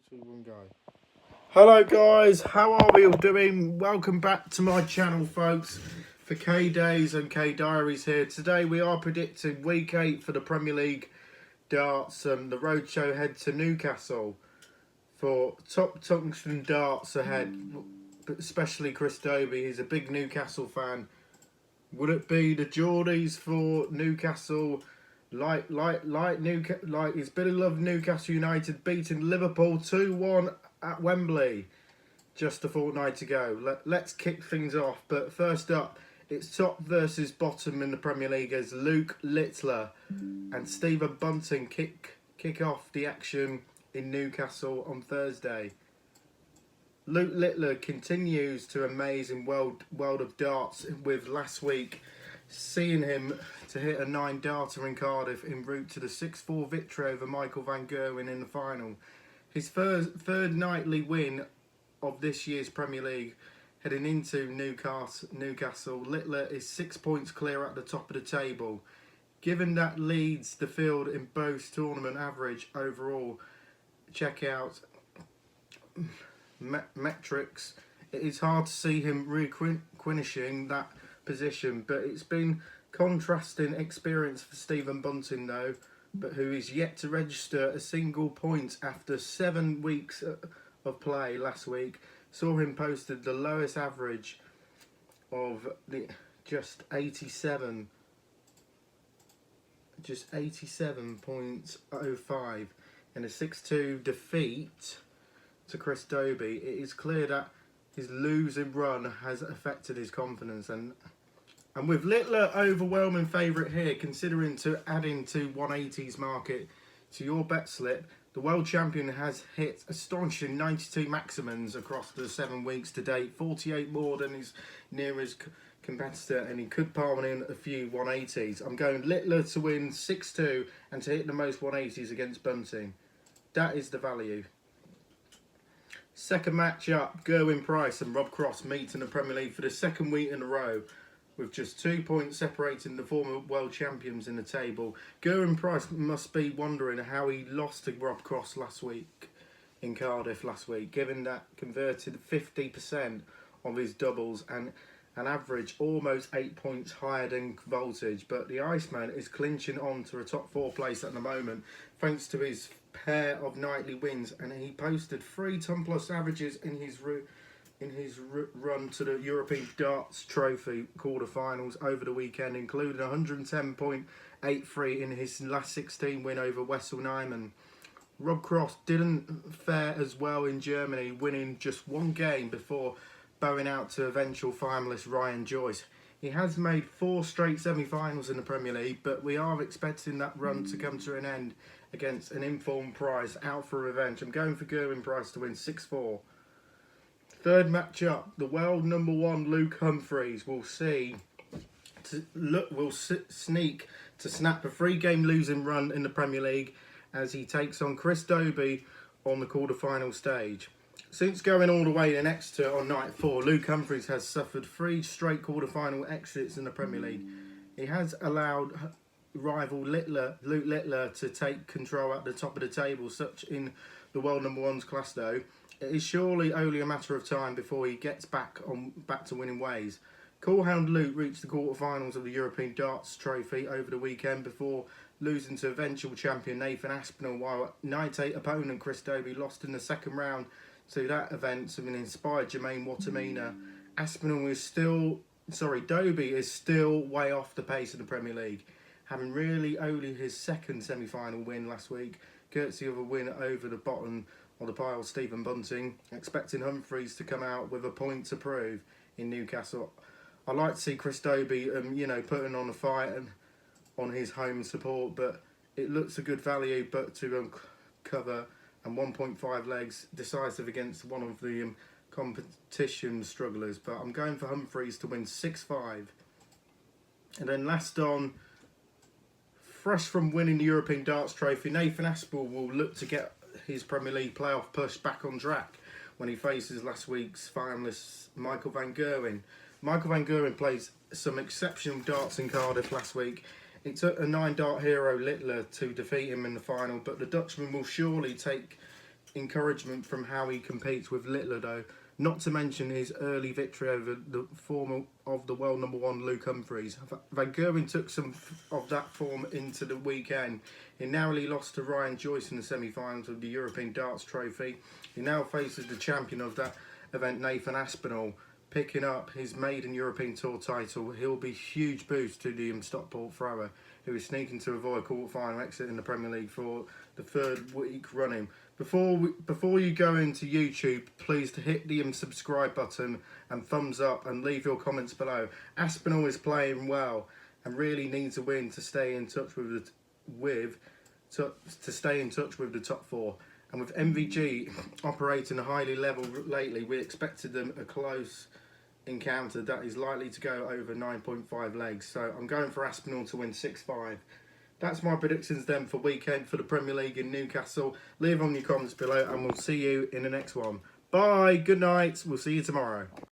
3, 2, 1, go. Hello guys, how are we all doing? Welcome back to my channel, folks, for K Days and K Diaries here. Today we are predicting week 8 for the Premier League darts, and the roadshow head to Newcastle for top tungsten darts ahead, especially Chris Dobie. He's a big Newcastle fan. Would it be the Geordies for Newcastle? Like his Billy Love Newcastle United beating Liverpool 2-1 at Wembley just a fortnight ago. Let's kick things off. But first up, it's top versus bottom in the Premier League as Luke Littler and Stephen Bunting kick off the action in Newcastle on Thursday. Luke Littler continues to amaze in world of darts, with last week seeing him to hit a 9-darter in Cardiff en route to the 6-4 victory over Michael van Gerwen in the final. His third nightly win of this year's Premier League. Heading into Newcastle, Littler is 6 points clear at the top of the table. Given that leads the field in both tournament average overall, check out metrics. It is hard to see him relinquishing that position, but it's been contrasting experience for Stephen Bunting though, but who is yet to register a single point after 7 weeks of play. Last week saw him posted the lowest average of just 87.05 in a 6-2 defeat to Chris Dobie. It is clear that his losing run has affected his confidence, and with Littler overwhelming favourite here, considering to adding to 180s market to your bet slip, the world champion has hit astonishing 92 maximums across the 7 weeks to date, 48 more than his nearest competitor, and he could palm in a few 180s. I'm going Littler to win 6-2 and to hit the most 180s against Bunting. That is the value. Second match up, Gerwyn Price and Rob Cross meet in the Premier League for the second week in a row, with just 2 points separating the former world champions in the table. Gerwyn Price must be wondering how he lost to Rob Cross last week in Cardiff last week, given that converted 50% of his doubles and an average almost 8 points higher than Voltage. But the Iceman is clinching on to a top 4 place at the moment thanks to his pair of nightly wins, and he posted 3 ton plus averages in his run to the European Darts Trophy quarterfinals over the weekend, including 110.83 in his last 16 win over Wessel Nyman. Rob Cross didn't fare as well in Germany, winning just 1 game before bowing out to eventual finalist Ryan Joyce. He has made 4 straight semi-finals in the Premier League, but we are expecting that run to come to an end against an informed Price out for revenge. I'm going for Gerwyn Price to win 6-4. Third match up, the world number 1 Luke Humphries will sneak to snap a 3-game losing run in the Premier League as he takes on Chris Dobie on the quarter-final stage. Since going all the way in Exeter on night 4, Luke Humphries has suffered 3 straight quarter-final exits in the Premier League. He has allowed rival Luke Littler to take control at the top of the table, such in the world number 1's class though. It is surely only a matter of time before he gets back to winning ways. Coolhound Luke reached the quarterfinals of the European Darts Trophy over the weekend before losing to eventual champion Nathan Aspinall, while night 8 opponent Chris Dobie lost in the second round to that event of an inspired Jermaine Watamina. Dobie is still way off the pace of the Premier League, having really only his second semi-final win last week, courtesy of a win over the bottom of the pile, Stephen Bunting. Expecting Humphries to come out with a point to prove in Newcastle. I'd like to see Chris Dobie, putting on a fight and on his home support, but it looks a good value, but to cover and 1.5 legs, decisive against one of the competition strugglers. But I'm going for Humphries to win 6-5. And then last on, fresh from winning the European Darts Trophy, Nathan Aspinall will look to get his Premier League playoff push back on track when he faces last week's finalist Michael van Gerwen. Michael van Gerwen plays some exceptional darts in Cardiff last week. It took a 9-dart hero Littler to defeat him in the final, but the Dutchman will surely take encouragement from how he competes with Littlado. Not to mention his early victory over the form of the world #1 Luke Humphries. Van Gerwen took some of that form into the weekend. He narrowly lost to Ryan Joyce in the semi-finals of the European Darts Trophy. He now faces the champion of that event, Nathan Aspinall, picking up his maiden European Tour title. He'll be a huge boost to the Stockport thrower, who is sneaking to avoid a quarter-final exit in the Premier League for the third week running. Before you go into YouTube, please to hit the subscribe button and thumbs up and leave your comments below. Aspinall is playing well and really needs a win to stay in touch with the top four. And with MVG operating a highly level lately, we expected them a close encounter that is likely to go over 9.5 legs. So I'm going for Aspinall to win 6-5. That's my predictions then for weekend for the Premier League in Newcastle. Leave on your comments below and we'll see you in the next one. Bye, good night, we'll see you tomorrow.